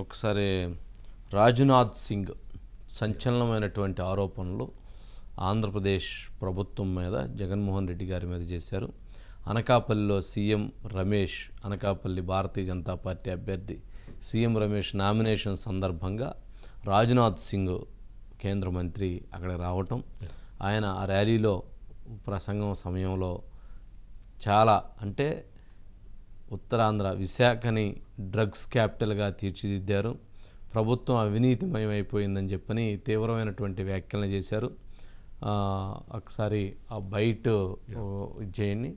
ఒకసారి రాజ్నాథ్ సింగ్ సంచలనమైనటువంటి ఆరోపణలు ఆంధ్రప్రదేశ్ ప్రభుత్వం మీద జగన్మోహన్ రెడ్డి గారి మీద చేశారు. అనకాపల్లిలో సీఎం రమేష్, అనకాపల్లి భారతీయ జనతా పార్టీ అభ్యర్థి సీఎం రమేష్ నామినేషన్ సందర్భంగా రాజ్నాథ్ సింగ్ కేంద్ర మంత్రి అక్కడికి రావటం, ఆయన ఆ ర్యాలీలో ప్రసంగం సమయంలో చాలా అంటే ఉత్తరాంధ్ర విశాఖని డ్రగ్స్ క్యాపిటల్గా తీర్చిదిద్దారు, ప్రభుత్వం అవినీతిమయమైపోయిందని చెప్పని తీవ్రమైనటువంటి వ్యాఖ్యలను చేశారు. ఒకసారి ఆ బైట్ చేయండి,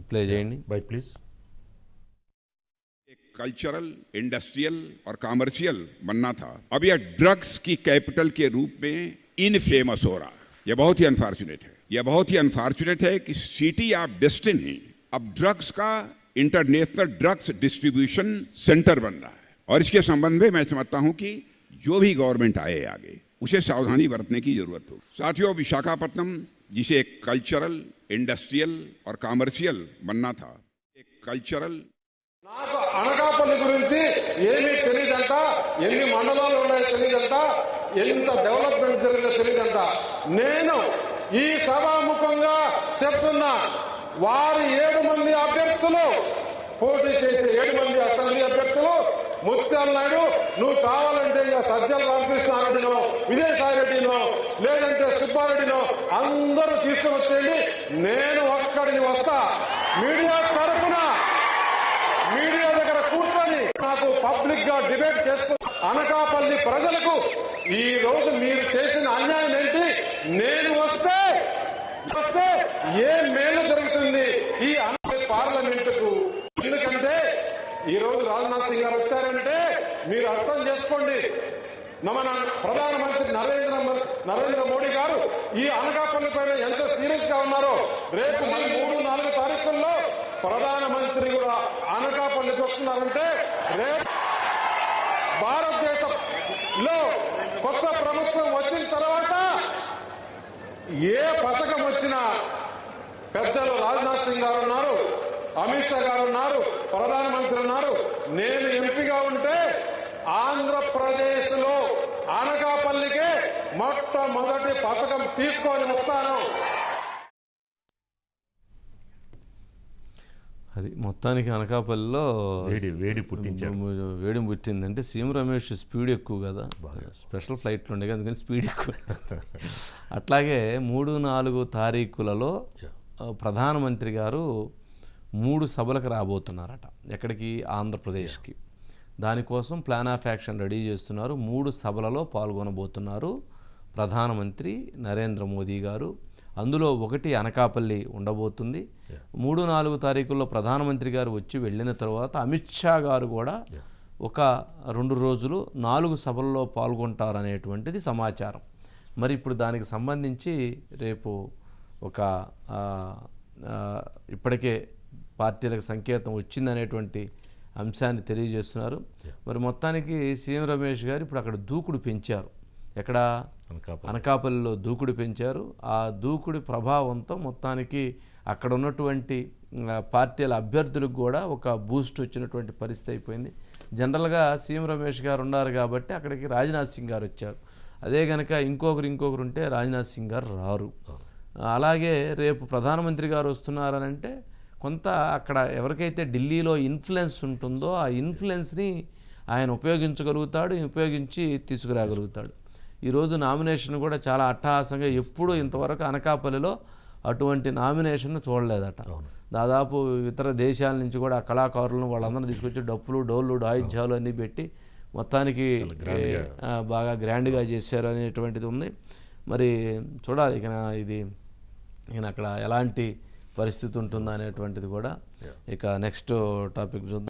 ప్లే చేయండి. Byte please. कल्चरल, इंडस्ट्रियल और कॉमर्शियल बनना था, अब यह ड्रग्स की कैपिटल के रूप में इनफेमस हो रहा है. यह बहुत ही अनफॉर्चुनेट है. यह बहुत ही अनफॉर्चुनेट है कि सिटी ऑफ डेस्टिनी अब ड्रग्स का इंटरनेशनल ड्रग्स डिस्ट्रीब्यूशन सेंटर बन रहा है. और इसके संबंध में मैं समझता हूं कि जो भी गवर्नमेंट आए आगे उसे सावधानी बरतने की जरूरत होगी. साथियों, विशाखापट्टनम जिसे एक कल्चरल, इंडस्ट्रियल और कॉमर्शियल बनना था, एक कल्चरल నాకు అనకాపల్లి గురించి ఏమీ తెలియదంట, ఎన్ని మండలాలు ఉన్నాయో తెలియదంట, ఎంత డెవలప్మెంట్ జరిగిందో తెలియదంట. నేను ఈ సభాముఖంగా చెప్తున్నా, వారి 7 మంది అభ్యర్థులు పోటీ చేసే 7 మంది అసెంబ్లీ అభ్యర్థులు ముత్యాల నాయుడు, నువ్వు కావాలంటే ఇక సజ్జల రామకృష్ణారెడ్డినో, విజయసాయి రెడ్డినో, లేదంటే సుబ్బారెడ్డినో అందరూ తీసుకుని వచ్చేయండి, నేను ఒక్కడిని వస్తా. మీడియా తరఫున మీడియా దగ్గర కూర్చొని నాకు పబ్లిక్ గా డిబేట్ చేస్తూ అనకాపల్లి ప్రజలకు ఈ రోజు మీరు చేసిన అన్యాయం ఏంటి, నేను వస్తే ఏ మేలు జరుగుతుంది ఈ పార్లమెంటుకు. ఎందుకంటే ఈ రోజు రాజ్నాథ్ సింగ్ గారు వచ్చారంటే మీరు అర్థం చేసుకోండి, మన ప్రధానమంత్రి నరేంద్ర మోడీ గారు ఈ అనకాపల్లి పైన ఎంత సీరియస్ గా ఉన్నారో. రేపు 3-4 తారీఖుల్లో ప్రధానమంత్రి కూడా అనకాపల్లికి వస్తున్నారంటే రేపు భారతదేశంలో కొత్త ప్రభుత్వం వచ్చిన తర్వాత ఏ పథకం వచ్చినా పెద్దలు రాజ్నాథ్ సింగ్ గారు ఉన్నారు, అమిత్ షా గారు ఉన్నారు, ప్రధానమంత్రి ఉన్నారు. నేను ఎంపీగా ఉంటే ఆంధ్రప్రదేశ్ లో అనకాపల్లికే మొట్టమొదటి పథకం తీసుకొని వస్తాను. అది మొత్తానికి అనకాపల్లిలో వేడి పుట్టిందంటే సీఎం రమేష్ స్పీడ్ ఎక్కువ కదా, స్పెషల్ ఫ్లైట్లు ఉండే కదా, అందుకని స్పీడ్ ఎక్కువ. అట్లాగే 3-4 తారీఖులలో ప్రధానమంత్రి గారు 3 సభలకు రాబోతున్నారట. ఎక్కడికి? ఆంధ్రప్రదేశ్కి. దానికోసం ప్లాన్ ఆఫ్ యాక్షన్ రెడీ చేస్తున్నారు. 3 సభలలో పాల్గొనబోతున్నారు ప్రధానమంత్రి నరేంద్ర మోదీ గారు. అందులో ఒకటి అనకాపల్లి ఉండబోతుంది. 3-4 తారీఖుల్లో ప్రధానమంత్రి గారు వచ్చి వెళ్ళిన తర్వాత అమిత్ షా గారు కూడా ఒక 2 రోజులు 4 సభల్లో పాల్గొంటారనేటువంటిది సమాచారం. మరి ఇప్పుడు దానికి సంబంధించి రేపు ఒక ఇప్పటికే పార్టీలకు సంకేతం వచ్చిందనేటువంటి అంశాన్ని తెలియజేస్తున్నారు. మరి మొత్తానికి సీఎం రమేష్ గారు ఇప్పుడు అక్కడ దూకుడు పెంచారు. ఎక్కడ? అనకాపల్లిలో దూకుడు పెంచారు. ఆ దూకుడి ప్రభావంతో మొత్తానికి అక్కడ ఉన్నటువంటి పార్టీల అభ్యర్థులకు కూడా ఒక బూస్ట్ వచ్చినటువంటి పరిస్థితి అయిపోయింది. జనరల్గా సీఎం రమేష్ గారు ఉన్నారు కాబట్టి అక్కడికి రాజ్నాథ్ సింగ్ గారు వచ్చారు. అదే కనుక ఇంకొకరు ఉంటే రాజ్నాథ్ సింగ్ గారు రారు. అలాగే రేపు ప్రధానమంత్రి గారు వస్తున్నారనంటే కొంత అక్కడ ఎవరికైతే ఢిల్లీలో ఇన్ఫ్లుయెన్స్ ఉంటుందో ఆ ఇన్ఫ్లుయెన్స్ని ఆయన ఉపయోగించి తీసుకురాగలుగుతాడు. ఈరోజు నామినేషన్ కూడా చాలా అట్టహాసంగా, ఎప్పుడు ఇంతవరకు అనకాపల్లిలో అటువంటి నామినేషన్ చూడలేదట. దాదాపు ఇతర దేశాల నుంచి కూడా కళాకారులను వాళ్ళందరూ తీసుకొచ్చి డప్పులు, డోళ్ళు, వాయిద్యాలు అన్నీ పెట్టి మొత్తానికి బాగా గ్రాండ్గా చేశారు అనేటువంటిది ఉంది. మరి చూడాలి ఇక అక్కడ ఎలాంటి పరిస్థితి ఉంటుందా అనేటువంటిది కూడా. ఇక నెక్స్ట్ టాపిక్ చూద్దాం.